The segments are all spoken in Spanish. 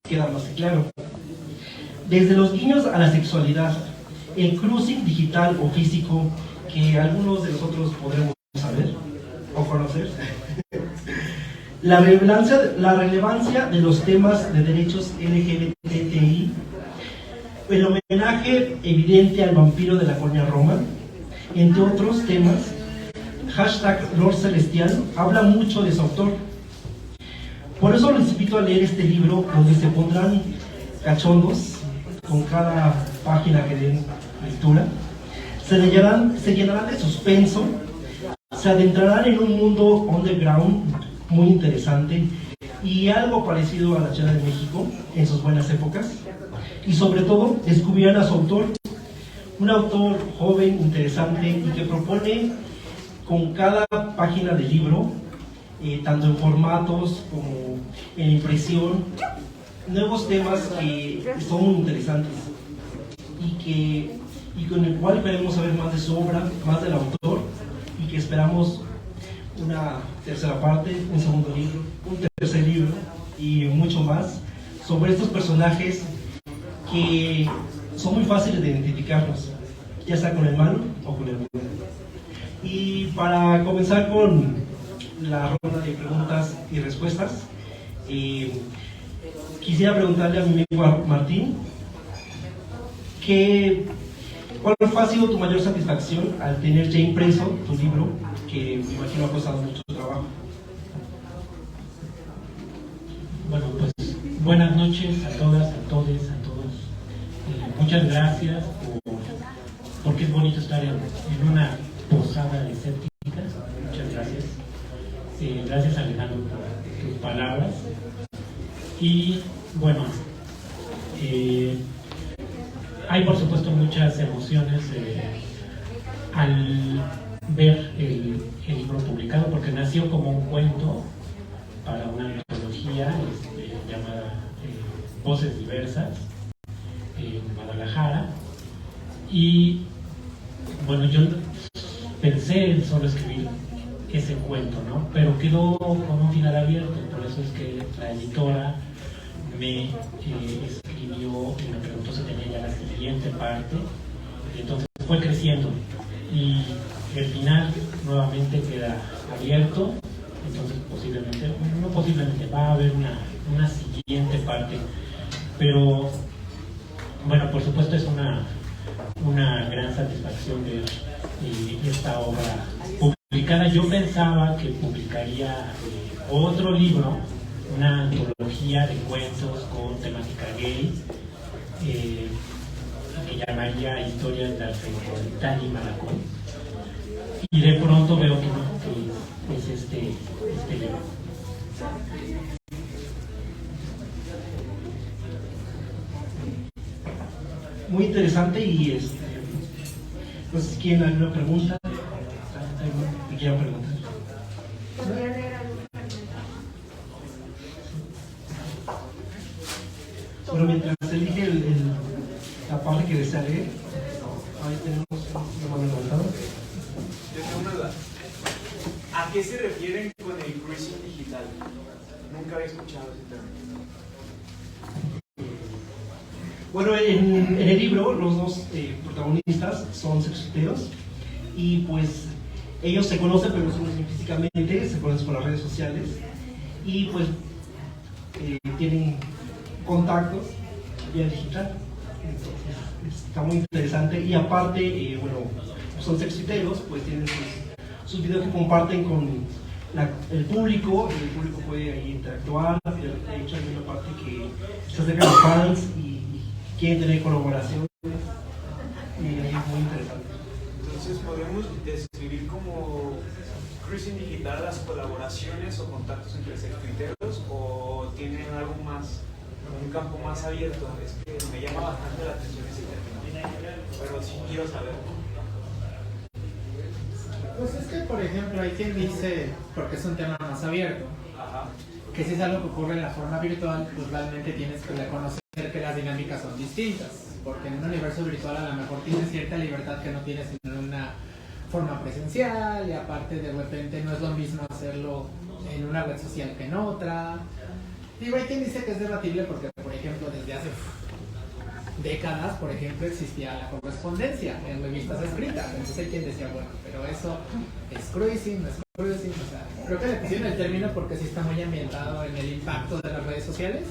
queda más que claro. Desde los guiños a la sexualidad, el cruising digital o físico que algunos de nosotros podremos saber o conocer, la relevancia de los temas de derechos LGBTI, el homenaje evidente al vampiro de la colonia Roma, entre otros temas. Lord Celestial habla mucho de su autor. Por eso les invito a leer este libro, donde se pondrán cachondos con cada página que den lectura, se llenarán de suspenso, se adentrarán en un mundo underground muy interesante y algo parecido a la Ciudad de México en sus buenas épocas, y sobre todo descubrirán a su autor, un autor joven, interesante y que propone con cada página del libro, tanto en formatos como en impresión, nuevos temas que son muy interesantes y con el cual queremos saber más de su obra, más del autor, y que esperamos una tercera parte, un segundo libro, un tercer libro y mucho más sobre estos personajes que son muy fáciles de identificarlos, ya sea con el malo o con el bueno. Y para comenzar con la ronda de preguntas y respuestas, quisiera preguntarle a mi amigo Martín, ¿cuál ha sido tu mayor satisfacción al tener ya impreso tu libro, que me imagino ha costado mucho trabajo? Bueno, pues buenas noches a todas, a todos. Muchas gracias porque es bonito estar en una posada de escépticas. Muchas gracias. Gracias, Alejandro, por tus palabras. Y bueno, hay por supuesto muchas emociones al ver el libro publicado, porque nació como un cuento para una antología llamada Voces Diversas en Guadalajara. Y bueno, yo pensé en solo escribir ese cuento, ¿no? Pero quedó con un final abierto, por eso es que la editora me escribió y me preguntó si tenía ya la siguiente parte, y entonces fue creciendo y el final nuevamente queda abierto. Entonces posiblemente va a haber una siguiente parte, pero bueno, por supuesto es una gran satisfacción ver esta obra publicada. Yo pensaba que publicaría otro libro, una antología de cuentos con temática gay, que llamaría Historias de Tani Malacón, y de pronto veo que no, que es este libro. Muy interesante. Y no sé si quieren alguna pregunta. ¿Me quieran preguntar? Bueno, mientras elige la parte que desea leer, ahí tenemos una mano levantada. Yo tengo una duda. ¿A qué se refieren con el cruising digital? Nunca había escuchado ese término. Bueno, en el libro los dos protagonistas son sexuteros y pues ellos se conocen, pero no se conocen físicamente, se conocen por las redes sociales y pues tienen contactos vía digital. Entonces está muy interesante y aparte, bueno, son sexuteros, pues tienen sus videos que comparten con el público, y el público puede ahí interactuar. De hecho hay una parte que se acerca a los fans y quieren tener colaboraciones, y es muy interesante. Entonces podemos describir como cruising digital las colaboraciones o contactos entre sextuiteros, o tienen algo más, un campo más abierto. Es que me llama bastante la atención ese término, pero sí quiero saber. Pues es que, por ejemplo, hay quien dice, porque es un tema más abierto, que si es algo que ocurre en la forma virtual, pues realmente tienes que reconocer que las dinámicas son distintas, porque en un universo virtual a lo mejor tienes cierta libertad que no tienes en una forma presencial, y aparte de repente no es lo mismo hacerlo en una red social que en otra. Digo, hay quien dice que es debatible porque, por ejemplo, desde hace décadas, por ejemplo, existía la correspondencia en revistas escritas. Entonces hay quien decía, bueno, pero eso es cruising, no es cruising. O sea, creo que le pusieron el término porque sí está muy ambientado en el impacto de las redes sociales.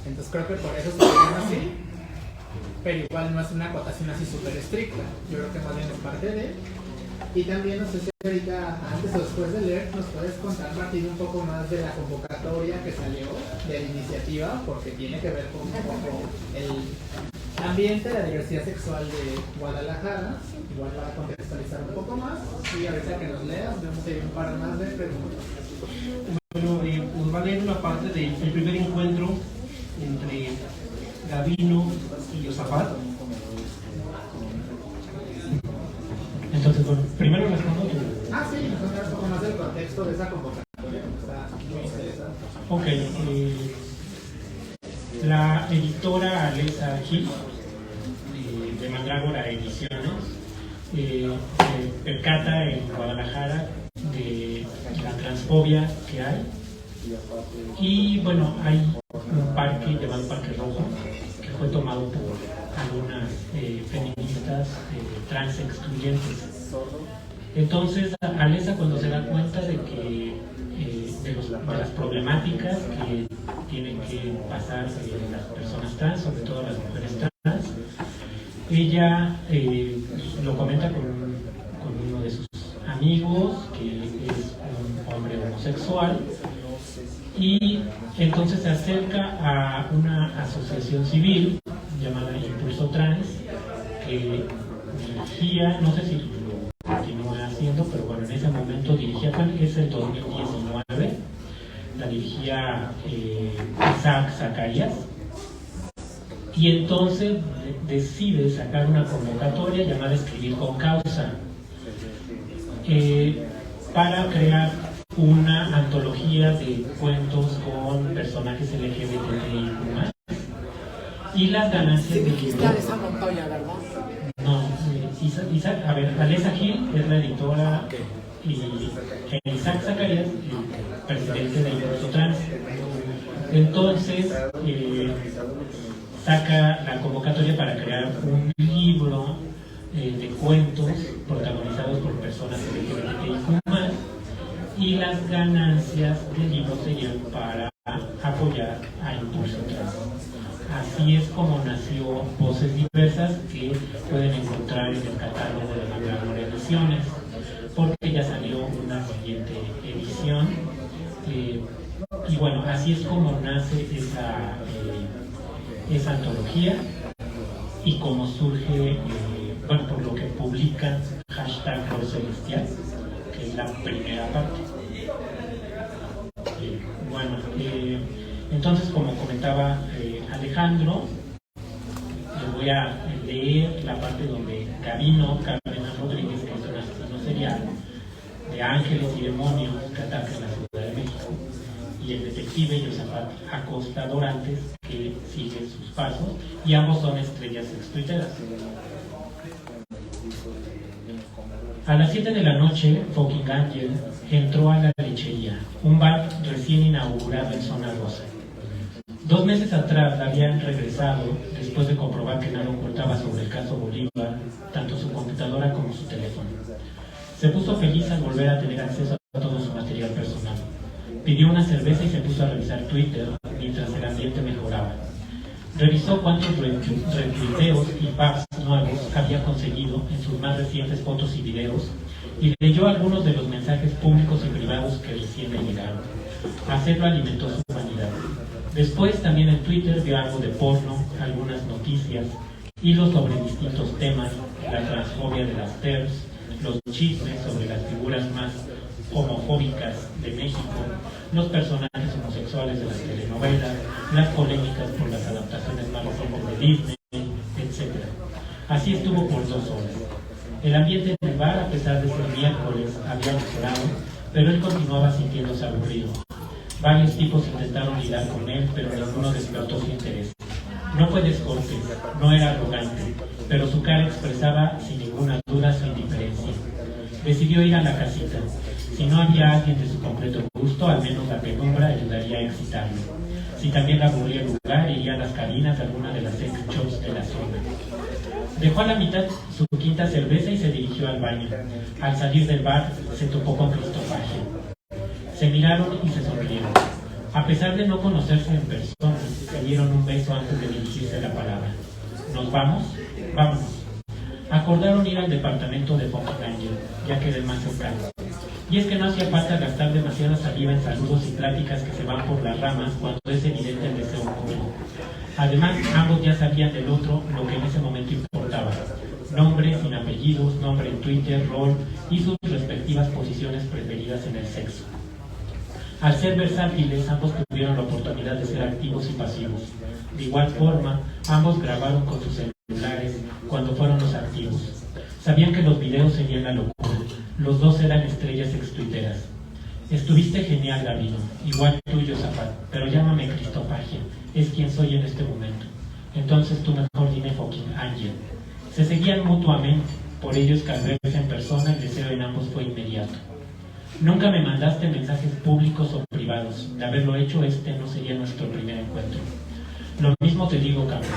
Entonces creo que por eso se llama así, pero igual no es una acotación así súper estricta. Yo creo que más bien es parte de. Y también, no sé si ahorita, antes o después de leer, nos puedes contar, Martín, un poco más de la convocatoria que salió, de la iniciativa, porque tiene que ver con un poco el ambiente, la diversidad sexual de Guadalajara, igual para contextualizar un poco más. Y ahorita que nos leas, vamos a ir un par más de preguntas. Bueno, nos va a leer una parte del primer encuentro entre Gavino y Yosafat. Entonces, bueno, primero respondo tú. Sí, nos contarás un poco más del contexto de esa convocatoria, está muy interesante. Ok, la editora Alesa Gil, de Mandrágora Ediciones, se percata en Guadalajara de la transfobia que hay. Y bueno, hay un parque llamado Parque Rojo, que fue tomado por algunas feministas trans excluyentes. Entonces, Alesa, cuando se da cuenta de que de las problemáticas que tienen que pasar las personas trans, sobre todo las mujeres trans, ella lo comenta con uno de sus amigos, que es un hombre homosexual, y entonces se acerca a una asociación civil llamada Impulso Trans, que dirigía, no sé si lo continúa haciendo, pero bueno, en ese momento dirigía, es el 2019, la dirigía Isaac Zacarías, y entonces decide sacar una convocatoria llamada Escribir con Causa, para crear una antología de cuentos con personajes LGBTI+. Y las ganancias de libro. Esa Montoya, ¿verdad? No, Isaac, a ver, Alesa Gil es la editora y Isaac Zacarías, el presidente de Impulso Trans. Entonces, saca la convocatoria para crear un libro de cuentos protagonizados por personas LGBTI+, y las ganancias del libro serían para apoyar a Impulso Trans. Así es como nació Voces Diversas, que pueden encontrar en el catálogo de Mandrágora Ediciones, porque ya salió una siguiente edición. Y bueno, así es como nace esa antología y como surge, bueno, por lo que publican #RosCelestial, que es la primera parte. Bueno, entonces, como comentaba Alejandro, les voy a leer la parte donde Gavino Cárdenas Rodríguez, que es un asesino serial de ángeles y demonios que atacan la Ciudad de México, y el detective Yosafat Acosta Dorantes, que sigue sus pasos, y ambos son estrellas extuiteras. A las 7 de la noche, Fucking Angel entró a la lechería, un bar recién inaugurado en Zona Rosa. 2 meses atrás la habían regresado después de comprobar que nada ocultaba sobre el caso Bolívar, tanto su computadora como su teléfono. Se puso feliz al volver a tener acceso a todo su material personal. Pidió una cerveza y se puso a revisar Twitter mientras el ambiente mejoraba. Revisó cuántos retuiteos y pubs nuevos había conseguido en sus más recientes fotos y videos, y leyó algunos de los mensajes públicos y privados que recién le llegaron. Hacerlo alimentó su humanidad. Después también en Twitter vio algo de porno, algunas noticias, hilos sobre distintos temas, la transfobia de las TERS, los chismes sobre las figuras más homofóbicas de México, los personajes homosexuales de las telenovelas, las polémicas por las adaptaciones más recientes de Disney, etc. Así estuvo por 2 horas. El ambiente en el bar, a pesar de ser miércoles, había mejorado, pero él continuaba sintiéndose aburrido. Varios tipos intentaron lidiar con él, pero ninguno despertó su interés. No fue descortés, no era arrogante, pero su cara expresaba sin ninguna duda su indiferencia. Decidió ir a la casita. Si no había alguien de su completo gusto, al menos la penumbra ayudaría a excitarlo. Si también la aburría el lugar, iría a las cabinas de alguna de las sex shops de la zona. Dejó a la mitad su quinta cerveza y se dirigió al baño. Al salir del bar, se topó con Cristofagia. Se miraron y se sonrieron. A pesar de no conocerse en persona, se dieron un beso antes de dirigirse la palabra. ¿Nos vamos? Vámonos. Acordaron ir al departamento de Fucking Angel, ya que era el más cercano. Y es que no hacía falta gastar demasiada saliva en saludos y pláticas que se van por las ramas cuando es evidente el deseo común. Además, ambos ya sabían del otro lo que en ese momento importaba. Nombre sin apellidos, nombre en Twitter, rol y sus respectivas posiciones preferidas en el sexo. Al ser versátiles, ambos tuvieron la oportunidad de ser activos y pasivos. De igual forma, ambos grabaron con sus celulares cuando fueron los activos. Sabían que los videos serían la locura. Los dos eran estrellas extuiteras. Estuviste genial, Gabino. Igual tuyo, Zapat. Pero llámame Cristofagia. Es quien soy en este momento. Entonces tú mejor dime Fucking Angel. Se seguían mutuamente. Por ello es que al verse en persona el deseo en ambos fue inmediato. Nunca me mandaste mensajes públicos o privados. De haberlo hecho, este no sería nuestro primer encuentro. Lo mismo te digo, cabrón.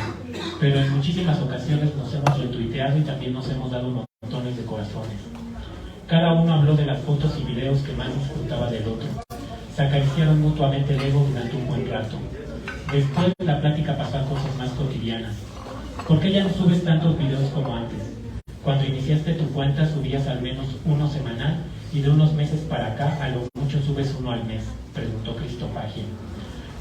Pero en muchísimas ocasiones nos hemos retuiteado y también nos hemos dado montones de corazones. Cada uno habló de las fotos y videos que más disfrutaba del otro. Se acariciaron mutuamente el ego durante un buen rato. Después la plática pasó a cosas más cotidianas. ¿Por qué ya no subes tantos videos como antes? Cuando iniciaste tu cuenta subías al menos uno semanal y de unos meses para acá a lo mucho subes uno al mes, preguntó Cristofagia.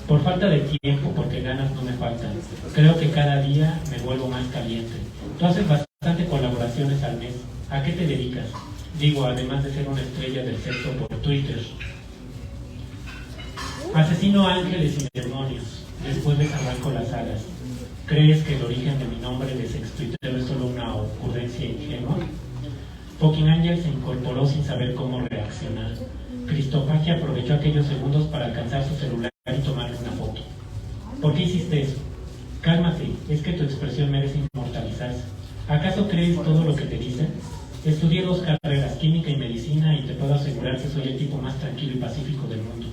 Por falta de tiempo, porque ganas no me faltan. Creo que cada día me vuelvo más caliente. Tú haces bastante colaboraciones al mes. ¿A qué te dedicas? Digo, además de ser una estrella del sexo por Twitter. Asesino ángeles y demonios. Después les arranco las alas. ¿Crees que el origen de mi nombre de sextuitero es solo una ocurrencia ingenua? Fucking Angel se incorporó sin saber cómo reaccionar. Cristofagia aprovechó aquellos segundos para alcanzar su celular y tomarle una foto. ¿Por qué hiciste eso? Cálmate, es que tu expresión merece inmortalizarse. ¿Acaso crees todo lo que te dicen? Estudié 2 carreras, química y medicina, y te puedo asegurar que soy el tipo más tranquilo y pacífico del mundo.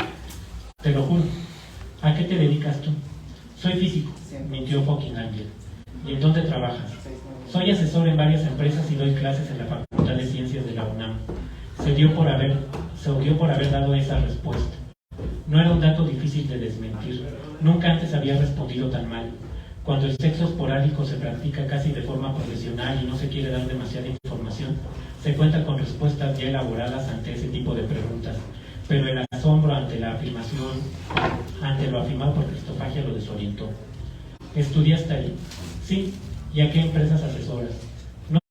Te lo juro. ¿A qué te dedicas tú? Soy físico, mintió Fucking Angel. ¿Y en dónde trabajas? Soy asesor en varias empresas y doy clases en la Facultad de Ciencias de la UNAM. Se odió por haber dado esa respuesta. No era un dato difícil de desmentir. Nunca antes había respondido tan mal. Cuando el sexo esporádico se practica casi de forma profesional y no se quiere dar demasiada información, se cuenta con respuestas ya elaboradas ante ese tipo de preguntas. Pero el asombro ante lo afirmado por Cristofagia lo desorientó. ¿Estudiaste ahí? Sí. ¿Y a qué empresas asesoras?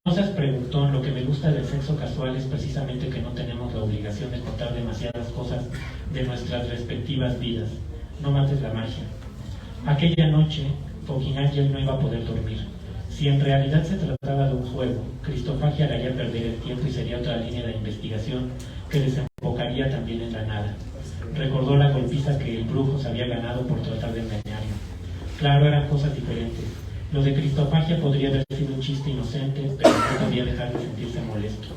No seas preguntón, lo que me gusta del sexo casual es precisamente que no tenemos la obligación de contar demasiadas cosas de nuestras respectivas vidas. No mates la magia. Aquella noche, Fucking Angel no iba a poder dormir. Si en realidad se trataba de un juego, Cristofagia le haría perder el tiempo y sería otra línea de investigación que desembocaría también en la nada. Recordó la golpiza que el brujo se había ganado por tratar de engañarlo. Claro, eran cosas diferentes. Lo de Cristofagia podría haber sido un chiste inocente, pero no podía dejar de sentirse molesto.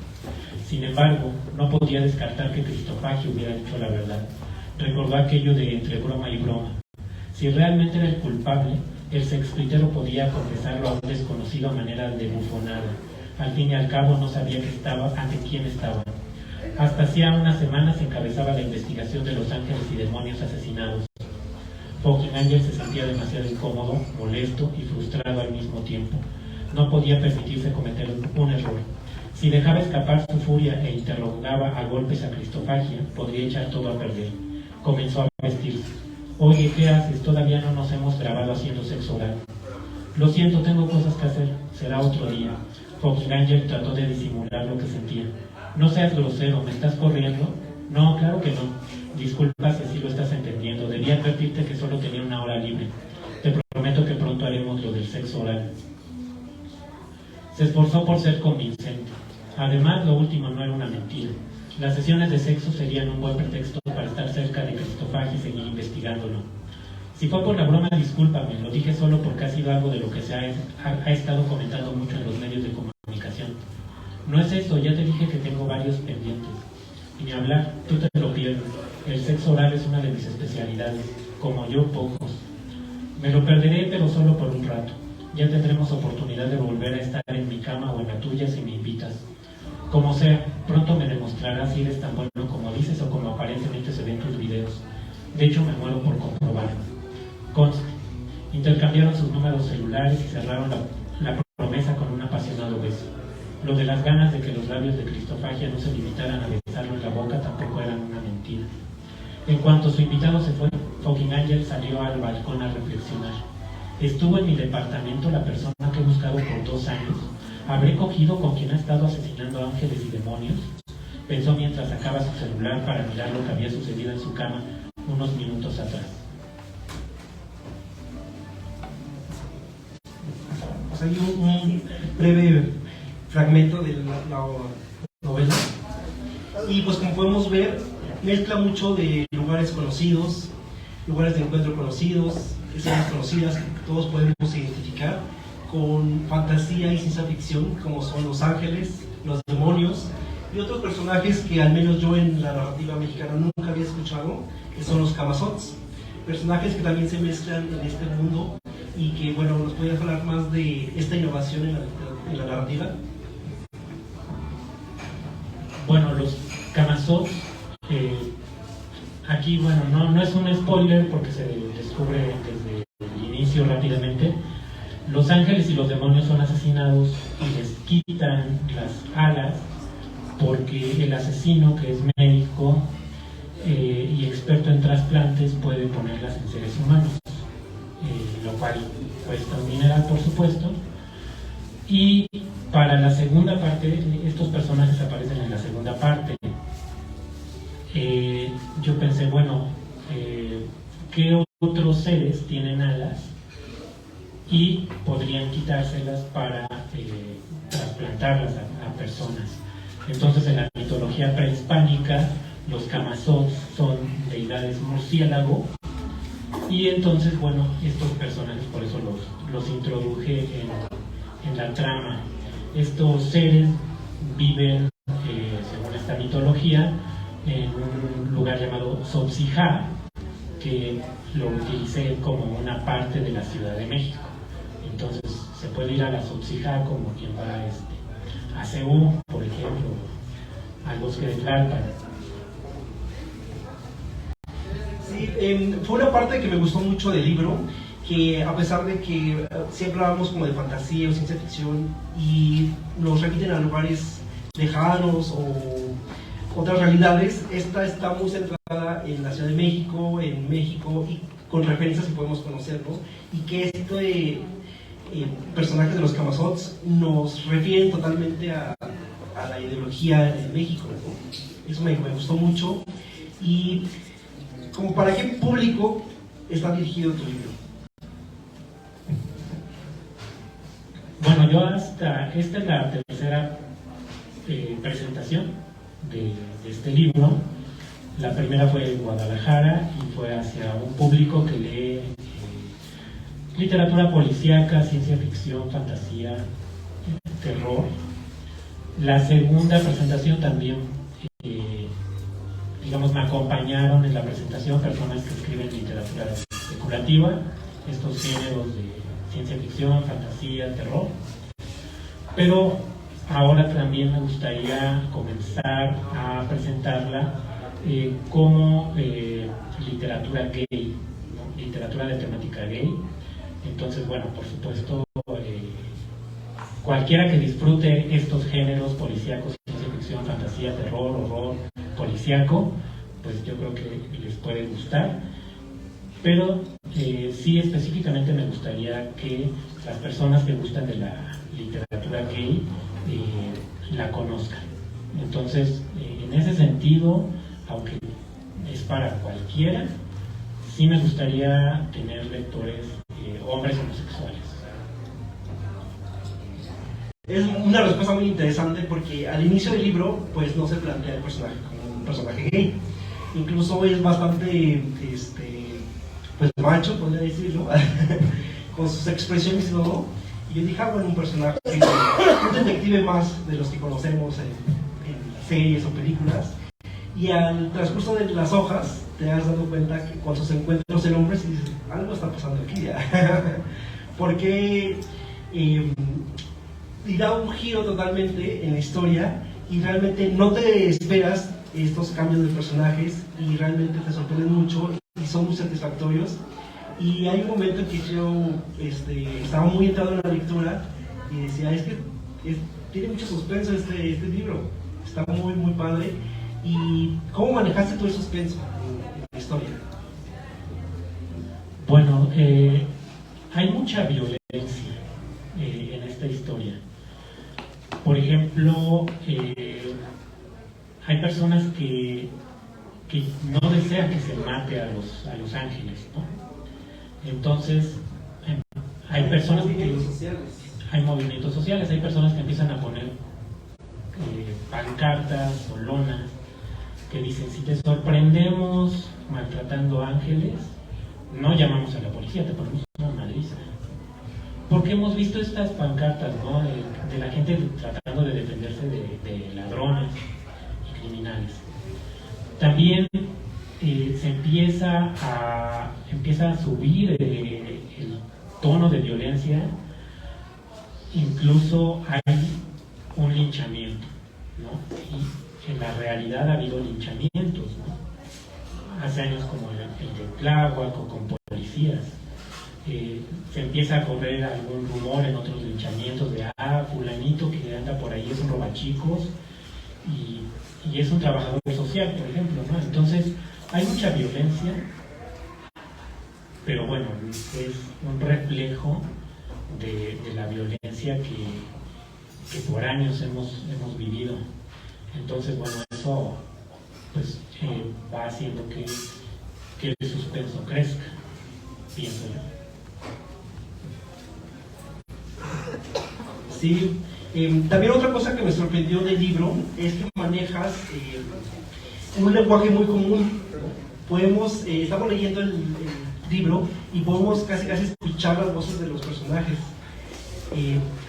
Sin embargo, no podía descartar que Cristofagia hubiera dicho la verdad. Recordó aquello de entre broma y broma. Si realmente era el culpable, el sextuitero podía confesarlo a un desconocido a manera de bufonada. Al fin y al cabo no sabía ante quién estaba. Hasta hacía unas semanas encabezaba la investigación de los ángeles y demonios asesinados. Fucking Angel se sentía demasiado incómodo, molesto y frustrado al mismo tiempo. No podía permitirse cometer un error. Si dejaba escapar su furia e interrogaba a golpes a Cristofagia, podría echar todo a perder. Comenzó a vestirse. Oye, ¿qué haces? Todavía no nos hemos grabado haciendo sexo oral. Lo siento, tengo cosas que hacer. Será otro día. Fucking Angel trató de disimular lo que sentía. No seas grosero, ¿me estás corriendo? No, claro que no. Disculpa si así lo estás entendiendo. Debía advertirte que solo tenía 1 hora libre. Te prometo que pronto haremos lo del sexo oral. Se esforzó por ser convincente. Además, lo último no era una mentira. Las sesiones de sexo serían un buen pretexto para estar cerca de Cristofagia y seguir investigándolo. Si fue por la broma, discúlpame. Lo dije solo porque ha sido algo de lo que se ha estado comentando mucho en los medios de comunicación. No es eso, ya te dije que tengo varios pendientes. Y ni hablar, tú te lo pierdes. El sexo oral es una de mis especialidades. como yo pocos. Me lo perderé, pero solo por un rato. Ya tendremos oportunidad de volver a estar en mi cama o en la tuya si me invitas. Como sea, pronto me demostrarás si eres tan bueno como dices o como aparentemente se ven tus videos. De hecho, me muero por comprobarlo. Conste, intercambiaron sus números celulares y cerraron la promesa con un apasionado beso. Lo de las ganas de que los labios de Cristofagia no se limitaran a besarlo en la boca tampoco eran una mentira. En cuanto su invitado se fue, Fucking Angel salió al balcón a reflexionar. Estuvo en mi departamento la persona que he buscado por 2 años. ¿Habré cogido con quien ha estado asesinando ángeles y demonios? Pensó mientras sacaba su celular para mirar lo que había sucedido en su cama unos minutos atrás. Pues hay un breve fragmento de la novela. Y pues como podemos ver, mezcla mucho de lugares conocidos, lugares de encuentro conocidos, escenas conocidas que todos podemos identificar, con fantasía y ciencia ficción, como son los ángeles, los demonios, y otros personajes que al menos yo en la narrativa mexicana nunca había escuchado, que son los Camazots, personajes que también se mezclan en este mundo y que, bueno, nos pueden hablar más de esta innovación en la narrativa. Bueno, los Camazots, aquí, bueno, no es un spoiler porque se descubre desde el inicio rápidamente. Los ángeles y los demonios son asesinados y les quitan las alas porque el asesino, que es médico y experto en trasplantes, puede ponerlas en seres humanos, lo cual cuesta un dineral, por supuesto. Y para la segunda parte, estos personajes aparecen en la segunda parte. Yo pensé, bueno, ¿qué otros seres tienen alas y podrían quitárselas para trasplantarlas a personas? Entonces, en la mitología prehispánica, los Camazots son deidades murciélago, y entonces, bueno, estos personajes por eso los introduje en la trama. Estos seres viven, según esta mitología, en un lugar llamado Sotzijá, que lo utilicé como una parte de la Ciudad de México. Entonces se puede ir a la Sotzijá como quien va a Ceú, por ejemplo, al bosque de Tlalpan. Sí, fue una parte que me gustó mucho del libro, que a pesar de que siempre hablamos como de fantasía o ciencia ficción y nos repiten a lugares lejanos o otras realidades, esta está muy centrada en la Ciudad de México, en México, y con referencias que podemos conocer, ¿no? Y que este personaje de los Camazots nos refieren totalmente a la ideología de México, ¿no? Eso me gustó mucho. Y como para qué público está dirigido tu libro. Bueno, yo esta es la tercera presentación de este libro. La primera fue en Guadalajara y fue hacia un público que lee literatura policíaca, ciencia ficción, fantasía, terror. La segunda presentación también, digamos, me acompañaron en la presentación personas que escriben literatura especulativa, estos géneros de ciencia ficción, fantasía, terror. Pero ahora también me gustaría comenzar a presentarla como literatura gay, ¿no? Literatura de temática gay. Entonces, bueno, por supuesto, cualquiera que disfrute estos géneros policíacos, ciencia ficción, fantasía, terror, horror, policíaco, pues yo creo que les puede gustar. Pero sí, específicamente me gustaría que las personas que gustan de la literatura gay la conozcan. Entonces, en ese sentido, aunque es para cualquiera, sí me gustaría tener lectores hombres homosexuales. Es una respuesta muy interesante porque al inicio del libro pues no se plantea el personaje como un personaje gay. Incluso es bastante pues macho, podría decirlo, con sus expresiones y todo. Y yo dije, bueno, un personaje, un detective más de los que conocemos en series o películas. Y al transcurso de las hojas te has dado cuenta que cuando se encuentran el hombre, si dices, algo está pasando aquí ya. Porque y da un giro totalmente en la historia y realmente no te esperas estos cambios de personajes y realmente te sorprenden mucho y son muy satisfactorios. Y hay un momento en que yo estaba muy entrado en la lectura y decía, tiene mucho suspenso este libro, está muy muy padre. ¿Y cómo manejaste todo el suspenso en la historia? Bueno, hay mucha violencia en esta historia. Por ejemplo, hay personas que no desean que se mate a los ángeles, ¿no? Entonces, hay personas hay movimientos sociales, hay personas que empiezan a poner pancartas o lonas que dicen, si te sorprendemos maltratando ángeles, no llamamos a la policía, te ponemos una madriza. Porque hemos visto estas pancartas, ¿no? de la gente tratando de defenderse de ladrones y criminales. También se empieza a subir el tono de violencia, incluso hay un linchamiento, ¿no? Y en la realidad ha habido linchamientos, ¿no? Hace años como el de Tláhuac o con policías. Se empieza a correr algún rumor en otros linchamientos de fulanito que anda por ahí es un robachicos y es un trabajador social, por ejemplo, ¿no? Entonces hay mucha violencia, pero bueno, es un reflejo de la violencia que por años hemos vivido. Entonces, bueno, eso pues va haciendo que el suspenso crezca, pienso yo. Sí, también otra cosa que me sorprendió del libro es que manejas un lenguaje muy común. Estamos leyendo el libro y podemos casi escuchar las voces de los personajes.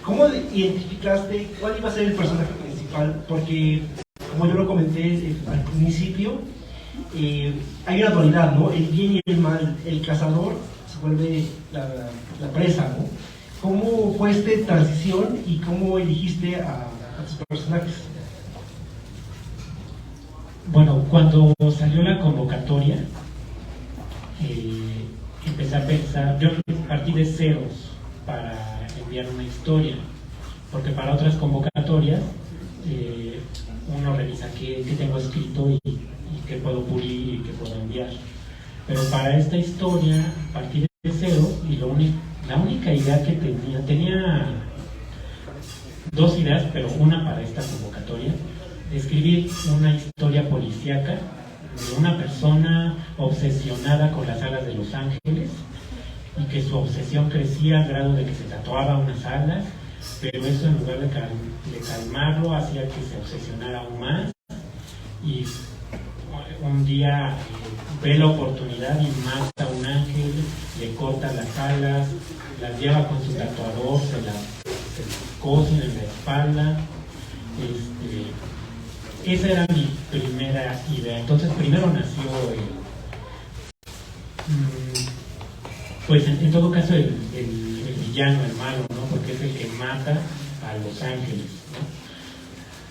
¿Cómo identificaste cuál iba a ser el personaje principal? Porque, como yo lo comenté al principio, hay una dualidad, ¿no? El bien y el mal. El cazador se vuelve la presa, ¿no? ¿Cómo fue esta transición y cómo elegiste a tus personajes? Bueno, cuando salió la convocatoria, empecé a pensar, yo partí de ceros para enviar una historia, porque para otras convocatorias uno revisa qué tengo escrito y qué puedo pulir y qué puedo enviar. Pero para esta historia partí de cero y la única idea que tenía dos ideas, pero una para esta convocatoria, escribir una historia policíaca de una persona obsesionada con las alas de los ángeles y que su obsesión crecía al grado de que se tatuaba unas alas, pero eso en lugar de calmarlo hacía que se obsesionara aún más y un día ve la oportunidad y mata a un ángel, le corta las alas, las lleva con su tatuador, se las cosen en la espalda. Esa era mi primera idea. Entonces primero nació pues en todo caso el villano, el malo, ¿no? Porque es el que mata a los ángeles, ¿no?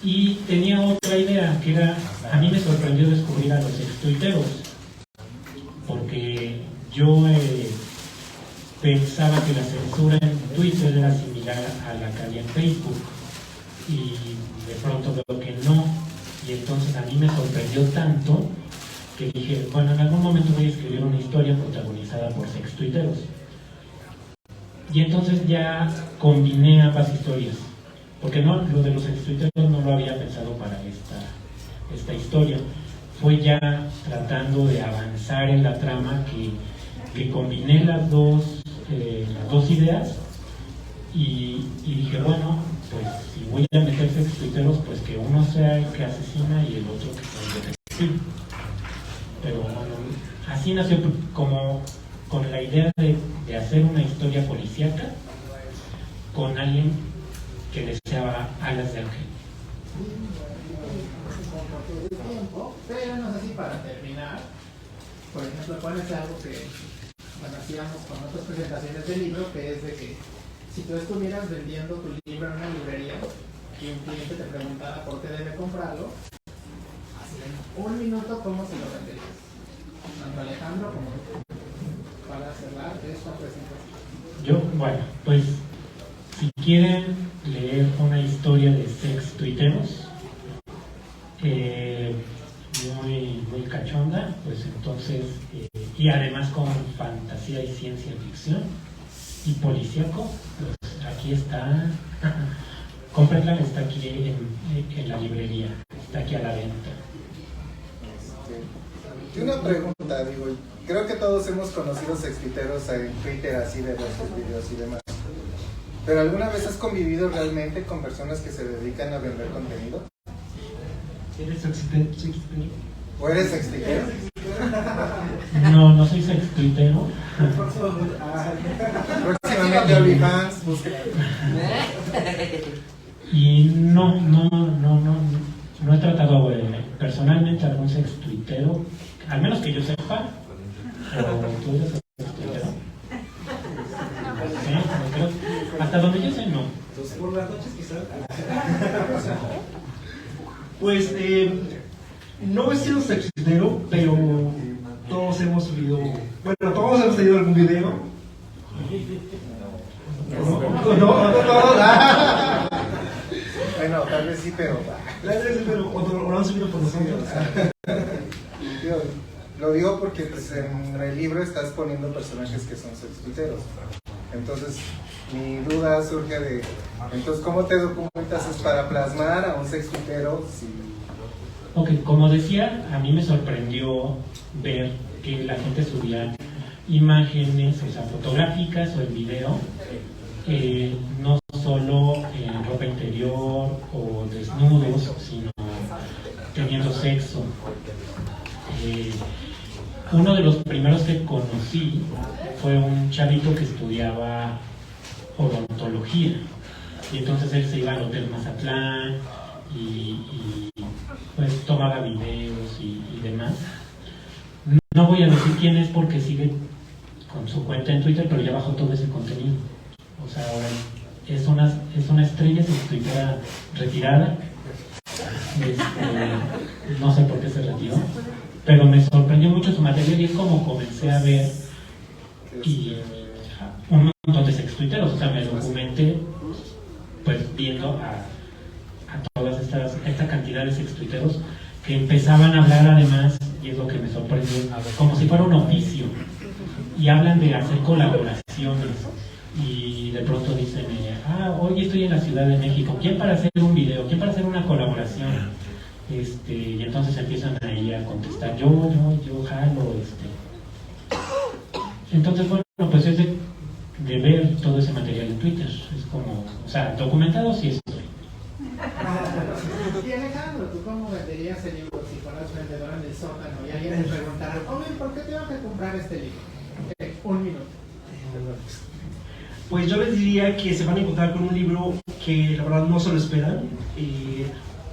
Y tenía otra idea que era, a mí me sorprendió descubrir a los extuiteros, porque yo pensaba que la censura en Twitter era similar a la que había en Facebook y de pronto veo que no, y entonces a mí me sorprendió tanto que dije, bueno, en algún momento voy a escribir una historia protagonizada por sextuiteros. Y entonces ya combiné ambas historias, porque no, lo de los sextuiteros no lo había pensado para esta historia. Fue ya tratando de avanzar en la trama que combiné las dos ideas y dije, bueno, pues si voy a meter sextuiteros, pues que uno sea el que asesina y el otro que sea el detective. Pero bueno, así nació como con la idea de hacer una historia policíaca con alguien que deseaba alas de ángel. Pero no sé si para terminar, por ejemplo, ¿cuál es algo que hacíamos con otras presentaciones del libro? Que es de que si tú estuvieras vendiendo tu libro en una librería y un cliente te preguntara por qué debe comprarlo, así en un minuto, ¿cómo se lo venderías? Tanto Alejandro como tú, para cerrar esta presentación. Yo, bueno, pues si quieren leer una historia de sex tuiteros, muy cachonda, pues entonces, y además con fantasía y ciencia ficción y policíaco, pues aquí está, cómprenla, está aquí en la librería, está aquí a la venta. Y una pregunta, digo, creo que todos hemos conocido sextuiteros en Twitter, así de los videos y demás. ¿Pero alguna vez has convivido realmente con personas que se dedican a vender contenido? ¿Eres sextuitero? ¿O eres sextuitero? No soy sex tuitero. Próximamente OnlyFans, busquen. Y no he tratado personalmente a algún sex tuitero, al menos que yo sepa. ¿O tú eres sex tuitero? ¿Sí? Creo, hasta donde yo sé, no. Por las noches quizás. Pues no he sido sextuitero, pero todos hemos subido, bueno, todos hemos tenido algún video. No. Bueno, tal vez sí, pero... O lo han subido por nosotros. Lo digo porque pues, en el libro estás poniendo personajes que son sextuiteros. Entonces, mi duda surge de... Entonces, ¿cómo te documentas? ¿Es para plasmar a un sextuitero? Si... Ok, como decía, a mí me sorprendió ver que la gente subía imágenes, o sea, fotográficas o en video, no solo en ropa interior o desnudos, sino teniendo sexo. Uno de los primeros que conocí fue un chavito que estudiaba odontología, y entonces él se iba al Hotel Mazatlán y pues tomaba videos y demás. No voy a decir quién es porque sigue con su cuenta en Twitter, pero ya bajó todo ese contenido. O sea, ahora es una estrella sextuitera retirada. No sé por qué se retiró, pero me sorprendió mucho su material y es como comencé a ver y un montón de sextuiteros. O sea, me documenté pues viendo a todas esta cantidad de sextuiteros que empezaban a hablar además, y es lo que me sorprendió, como si fuera un oficio, y hablan de hacer colaboraciones, y de pronto dicen, hoy estoy en la Ciudad de México, ¿quién para hacer un video? ¿Quién para hacer una colaboración? Y entonces empiezan ahí a contestar, yo jalo, Entonces, bueno, pues es de ver todo ese material en Twitter, es como, o sea, documentado sí estoy. Y Alejandro, ¿tú cómo venderías el libro si fueras vendedor en el sótano y alguien te preguntara, joven, ¿por qué tengo que comprar este libro? Un minuto. Pues yo les diría que se van a encontrar con un libro que la verdad no se lo esperan.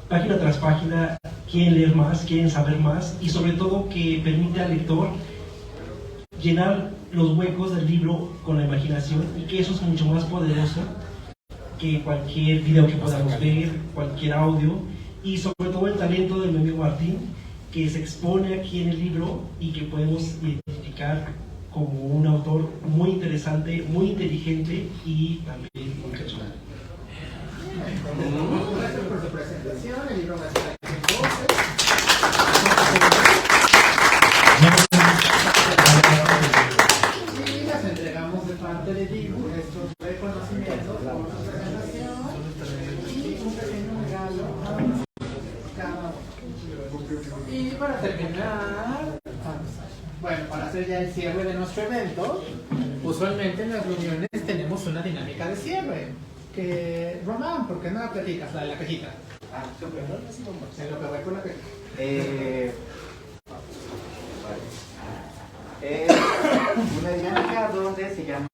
Página tras página quieren leer más, quieren saber más, y sobre todo que permite al lector llenar los huecos del libro con la imaginación, y que eso es mucho más poderoso que cualquier video que podamos ver, cualquier audio, y sobre todo el talento de mi amigo Martín, que se expone aquí en el libro y que podemos identificar como un autor muy interesante, muy inteligente y también muy cachorro. Gracias por su presentación, el libro va a estar en voces. Y las entregamos de parte de Dibu estos reconocimientos por su presentación y un pequeño regalo a cada uno. Y para terminar, bueno, para hacer ya el cierre de nuestro evento, usualmente en las reuniones tenemos una dinámica de cierre. Que, Román, ¿por qué no la platicas? La de la cajita. En lo que voy con la cajita. Una dinámica donde se llama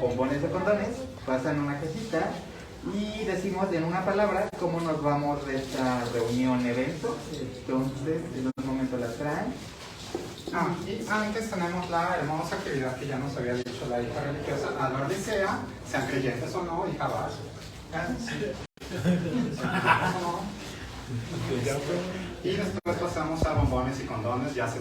bombones de condones, pasan una cajita y decimos en una palabra cómo nos vamos de esta reunión evento. Entonces en un momento la traen, Y antes tenemos la hermosa actividad que ya nos había dicho la hija religiosa, a la odisea, sean creyentes o no, hija vas. Y después pasamos a bombones y condones, ya se